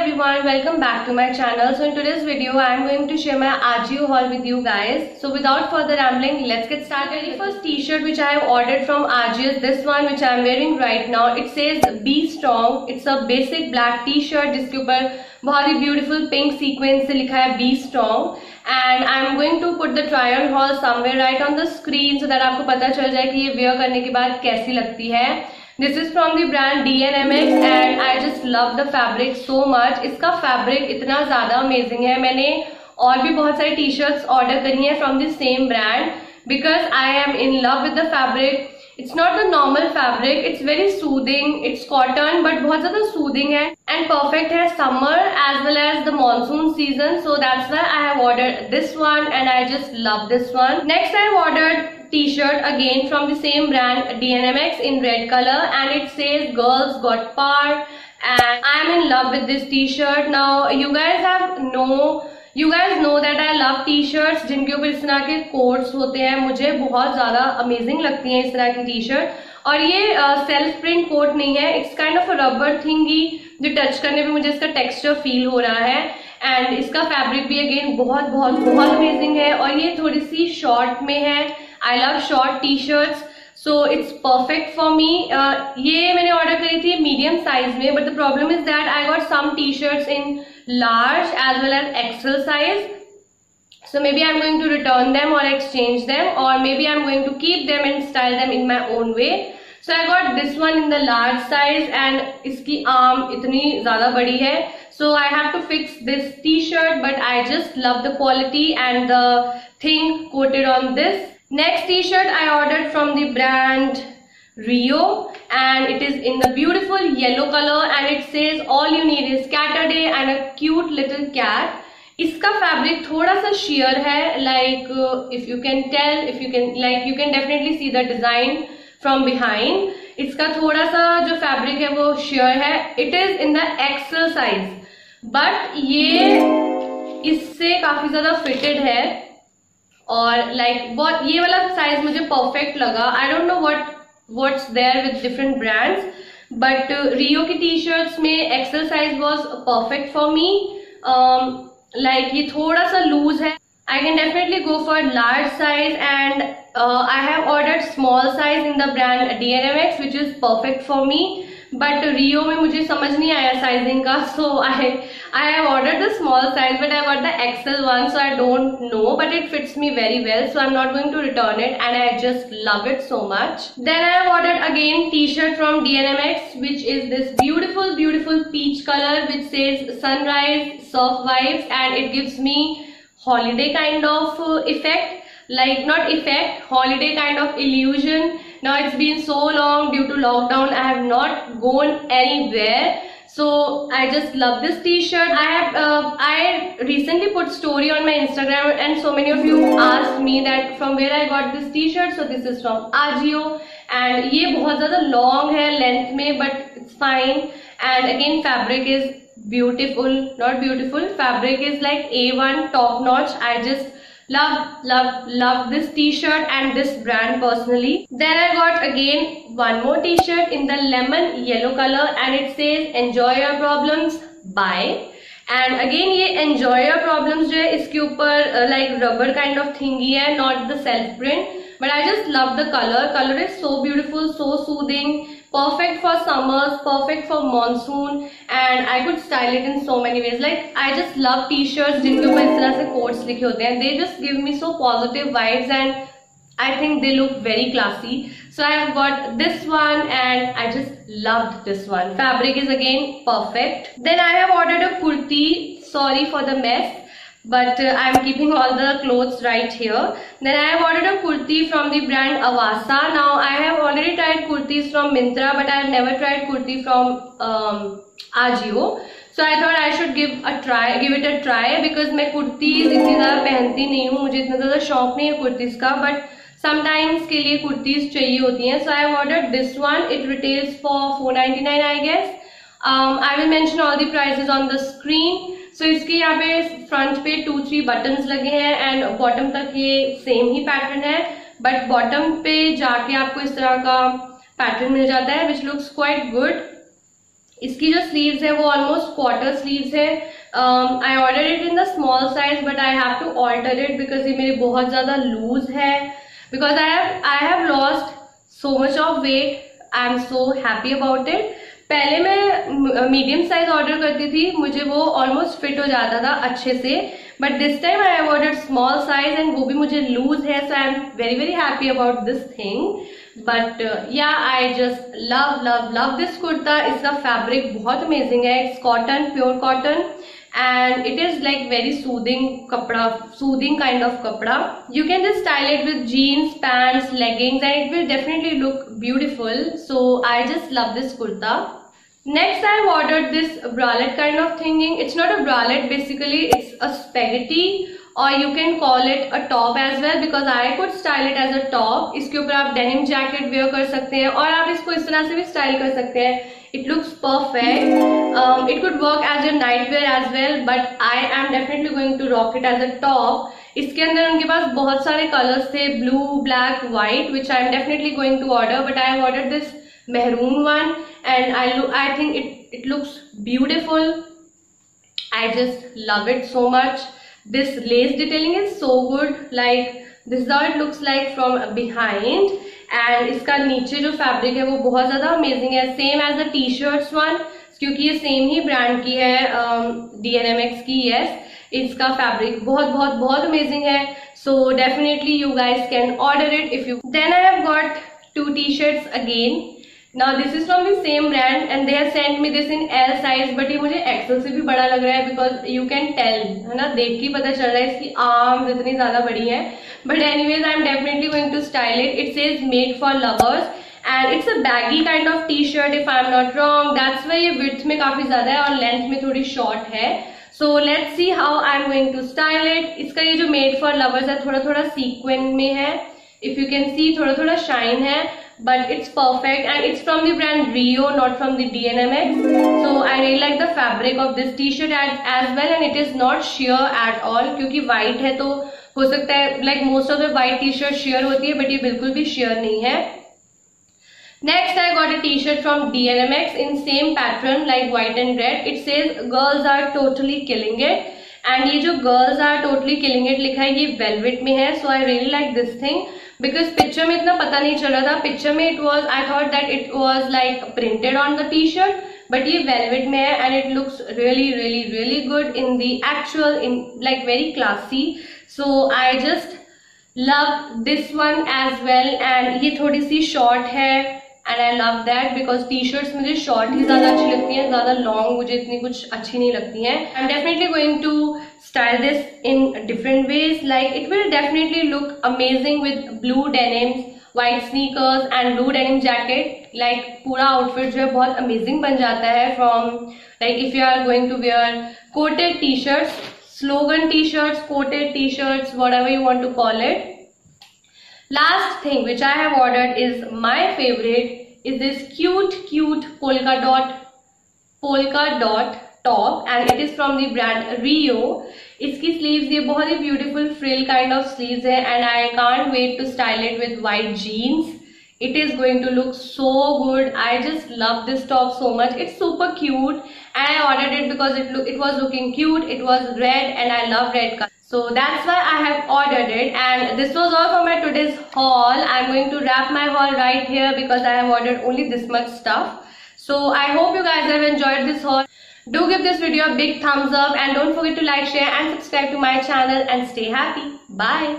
everyone, welcome back to my channel. So in today's video I am going to share my Ajio haul with you guys. So without further rambling, let's get started. The very first t-shirt which I have ordered from Ajio is this one which I am wearing right now. It says Be Strong. It's a basic black t-shirt जिसके ऊपर बहुत ही beautiful pink sequence से लिखा है Be Strong. And I am going to put the try on haul somewhere right on the screen so that आपको पता चल जाए कि ये wear करने के बाद कैसी लगती है. This is from the brand DNMX and I just love the fabric so much. इसका fabric इतना ज़्यादा amazing है. मैंने और भी बहुत सारी t-shirts order करी हैं from the same brand because I am in love with the fabric. It's not the normal fabric. It's very soothing. It's cotton but बहुत ज़्यादा soothing है and perfect है summer as well as the monsoon season. So that's why I have ordered this one and I just love this one. Next I have ordered t-shirt again from the same brand DNMX in red color and it says Girls Got Power and I am in love with this t-shirt. Now you guys know that I love t-shirts जिनके ऊपर इस तरह के quotes होते हैं. मुझे बहुत ज़्यादा अमेजिंग लगती हैं इस तरह की टी-शर्ट और ये सेल्फ प्रिंट कोट नहीं है. It's kind of a rubber थिंगी जो टच करने पे मुझे इसका टेक्सचर फील हो रहा है एंड इसका फैब्रिक भी अगेन बहुत बहुत बहुत अमेजिंग है और ये थोड़ी सी शॉर्ट में है. I love short t-shirts, so it's perfect for me. ये मैंने ऑर्डर करी थी मीडियम साइज में, but the problem is that I got some t-shirts in large as well as XL size. So maybe I'm going to return them or exchange them, or maybe I'm going to keep them and style them in my own way. So I got this one in the large size and इसकी arm इतनी ज़्यादा बड़ी है. So I have to fix this t-shirt, but I just love the quality and the thing coated on this. Next t-shirt I ordered from the brand Rio and it is in the beautiful yellow color and it says all you need is Saturday and a cute little cat. इसका fabric थोड़ा सा sheer है, like if you can definitely see the design from behind. इसका थोड़ा सा जो fabric है वो sheer है. It is in the XL size but ये इससे काफी ज्यादा फिटेड है और बहुत ये वाला साइज मुझे परफेक्ट लगा. I don't know what's there with different brands but Rio की टी शर्ट्स में XL size was perfect for me. ये थोड़ा सा लूज है. I can definitely go for large size and I have ordered small size in the brand DNMX which is perfect for me. But Rio में मुझे समझ नहीं आया sizing का, सो I have ordered the small size but I got the XL one, so I don't know, but it fits me very well, so I'm not going to return it and I just love it so much. Then I have ordered again t-shirt from DNMX which is this beautiful peach color which says Sunrise Surf Vibes and it gives me holiday kind of effect, holiday kind of illusion. Now it's been so long due to lockdown, I have not gone anywhere. So I just love this t-shirt. I recently put story on my Instagram and so many of you asked me that from where I got this t-shirt. So this is from Ajio and ये बहुत ज़्यादा long है length में but it's fine and again fabric is beautiful. Fabric is like A1 top notch. I just love this t-shirt and this brand personally. Then I got again one more t-shirt in the lemon yellow color and it says enjoy your problems bye. And again ये enjoy your problems जो है इसके ऊपर like rubber kind of thingy है, not the self print, but I just love the color is so beautiful, so soothing, perfect for summers, perfect for monsoon and I could style it in so many ways. I just love t-shirts जिनके ऊपर इस तरह से quotes लिखे होते हैं. They just give me so positive vibes and I think they look very classy. So I have got this one and I just loved this one. Fabric is again perfect. Then I have ordered a kurti. Sorry for the mess, but I am keeping all the clothes right here. Then I have ordered a kurti from the brand Avasa. Now I have already tried kurtis from Myntra but I have never tried kurti from Ajio. So I thought I should give it a try because मैं कुर्तीज इतनी ज़्यादा पहनती नहीं हूँ, मुझे इतना ज़्यादा शौक नहीं है कुर्तीज का, but sometimes के लिए कुर्तीज चाहिए होती हैं. So I have ordered this one. It retails for $4.99 I guess. I will mention all the prices on the screen. So इसके यहाँ पे फ्रंट पे 2-3 बटन्स लगे हैं एंड बॉटम तक ये सेम ही पैटर्न है बट बॉटम पे जाके आपको इस तरह का पैटर्न मिल जाता है which looks quite good. इसकी जो स्लीव्स है वो ऑलमोस्ट क्वार्टर स्लीव्स है. I order it in the small size but I have to alter it because ये मेरी बहुत ज्यादा लूज है. Because I have lost so much of weight. I am so happy about it. पहले मैं medium size order करती थी, मुझे वो ऑलमोस्ट फिट हो जाता था अच्छे से. But this time I have ordered small size and वो भी मुझे लूज है. So I am very very happy about this thing. But yeah I just love love love this kurta. इसका फैब्रिक बहुत अमेजिंग है. It's cotton, pure cotton, and it is like very soothing kapda, soothing kind of kapda. You can just style it with jeans, pants, leggings and it will definitely look beautiful. So I just love this kurta. Next I have ordered this bralette kind of thinking. It's not a bralette, basically it's a spaghetti or you can call it a top as well because I could style it as a top. इसके ऊपर आप denim jacket wear कर सकते हैं और आप इसको इस तरह से भी style कर सकते हैं. It looks perfect. It could work as your night wear as well, but I am definitely going to rock it as a top. इसके अंदर उनके पास बहुत सारे colors थे, blue, black, white, which I am definitely going to order. But I have ordered this maroon one, and I think it looks beautiful. I just love it so much. This lace detailing is so good. Like this is how it looks like from behind. And इसका नीचे जो fabric है वो बहुत ज्यादा amazing है. Same as the T shirts one, क्योंकि ये सेम ही ब्रांड की है, DNMX की. यस, इसका फैब्रिक बहुत बहुत बहुत अमेजिंग है. So definitely you guys can order it if you. Then I have got 2 t-shirts again. Now this is from the same brand and they have sent me this in L size, but ये मुझे XL से भी बड़ा लग रहा है because you can tell, है ना, देख के पता चल रहा है इसकी आर्म्स इतनी ज्यादा बड़ी है. But anyways, I am definitely going to style it. It says made for lovers and it's a baggy kind of t-shirt if I am not wrong. That's why ये width में काफी ज्यादा है और length में थोड़ी short है. So let's see how I am going to style it. इसका ये जो made for lovers है थोड़ा थोड़ा sequin में है. If you can see थोड़ा थोड़ा shine है. But it's perfect and it's from the brand Rio, not from the DNMX. So I really like the fabric of this t-shirt as well and it is not sheer at all क्योंकि white है तो हो सकता है like most of the white t-shirt sheer होती है but ये बिल्कुल भी sheer नहीं है. Next I got a t-shirt from DNMX in same pattern like white and red. It says girls are totally killing it and ये जो girls are totally killing it लिखा है ये velvet में है. So I really like this thing. Because picture में इतना पता नहीं चल रहा था. पिक्चर में it was, I thought that it was like printed on the T shirt but ये वेलवेट में है and it looks really really really good in the actual, in like very classy. So I just love this one as well and ये थोड़ी सी short है and I love that because T shirts मुझे short ही ज्यादा अच्छी लगती है, ज्यादा लॉन्ग मुझे इतनी कुछ अच्छी नहीं लगती है. I am definitely going to style this in different ways. Like it will definitely look amazing with blue denims, white sneakers and blue denim jacket. Like पूरा outfit जो है बहुत amazing बन जाता है from like if you are going to wear coated t-shirts, slogan t-shirts, coated t-shirts, whatever you want to call it. Last thing which I have ordered is my favorite is this cute polka dot top and it is from the brand Rio. इसकी sleeves ये बहुत ही beautiful frill kind of sleeves है and I can't wait to style it with white jeans. It is going to look so good. I just love this top so much. It's super cute and I ordered it because it was looking cute. It was red and I love red color. So that's why I have ordered it and this was all for my today's haul. I'm going to wrap my haul right here because I have ordered only this much stuff. So I hope you guys have enjoyed this haul. Do give this video a big thumbs up and don't forget to like, share and subscribe to my channel and stay happy. Bye.